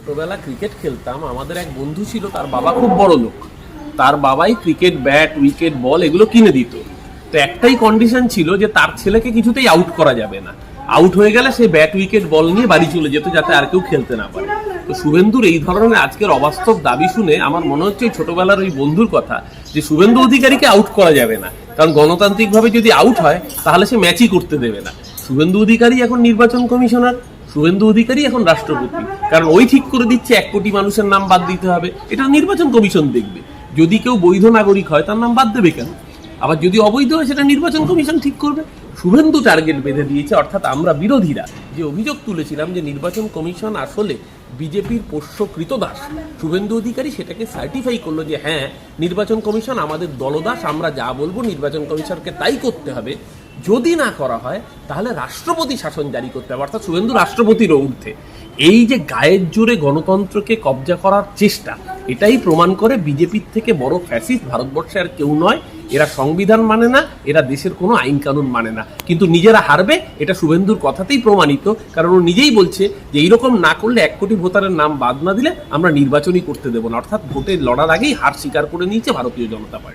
ছোটবেলা ক্রিকেট খেলতাম, আমাদের এক বন্ধু ছিল, তার বাবা খুব বড় লোক। তার বাবাই ক্রিকেট ব্যাট, উইকেট, বল এগুলো কিনে দিত। তো একটাই কন্ডিশন ছিল যে তার ছেলেকে কিছুতেই আউট করা যাবে না। আউট হয়ে গেলে সে ব্যাট, উইকেট, বল নিয়ে বাড়ি চলে যেত, যাতে আর কেউ খেলতে না পারে। তো শুভেন্দুর এই ধরনের আজকের অবাস্তব দাবি শুনে আমার মনে হচ্ছে ছোটবেলার ওই বন্ধুর কথা, যে শুভেন্দু অধিকারীকে আউট করা যাবে না, কারণ গণতান্ত্রিকভাবে যদি আউট হয় তাহলে সে ম্যাচই করতে দেবে না। শুভেন্দু অধিকারী এখন নির্বাচন কমিশনার, শুভেন্দু অধিকারী এখন রাষ্ট্রপতি, কারণ ওই ঠিক করে দিচ্ছে 1 কোটি মানুষের নাম বাদ দিতে হবে। এটা নির্বাচন কমিশন দেখবে। যদি কেউ বৈধ নাগরিক হয় তার নাম বাদ দেবে কেন? আবার যদি অবৈধ হয় সেটা নির্বাচন কমিশন ঠিক করবে। শুভেন্দু টার্গেট বেঁধে দিয়েছে, অর্থাৎ আমরা বিরোধীরা যে অভিযোগ তুলেছিলাম যে নির্বাচন কমিশন আসলে বিজেপির পোষ্য কৃতদাস, শুভেন্দু অধিকারী সেটাকে সার্টিফাই করলো যে হ্যাঁ, নির্বাচন কমিশন আমাদের দলদাস, আমরা যা বলবো নির্বাচন কমিশনকে তাই করতে হবে। যদি না করা হয় তাহলে রাষ্ট্রপতি শাসন জারি করতে হবে, অর্থাৎ শুভেন্দু রাষ্ট্রপতির ঊর্ধ্বে। এই যে গায়ের জোরে গণতন্ত্রকে কবজা করার চেষ্টা, এটাই প্রমাণ করে বিজেপির থেকে বড় ফ্যাসিস্ট ভারতবর্ষে আর কেউ নয়। এরা সংবিধান মানে না, এরা দেশের কোনো আইন কানুন মানে না, কিন্তু নিজেরা হারবে এটা শুভেন্দুর কথাতেই প্রমাণিত। কারণ ও নিজেই বলছে যে এইরকম না করলে 1 কোটি ভোটারের নাম বাদ না দিলে আমরা নির্বাচনই করতে দেবো না, অর্থাৎ ভোটে লড়ার আগেই হার স্বীকার করে নিয়েছে ভারতীয় জনতা পার্টি।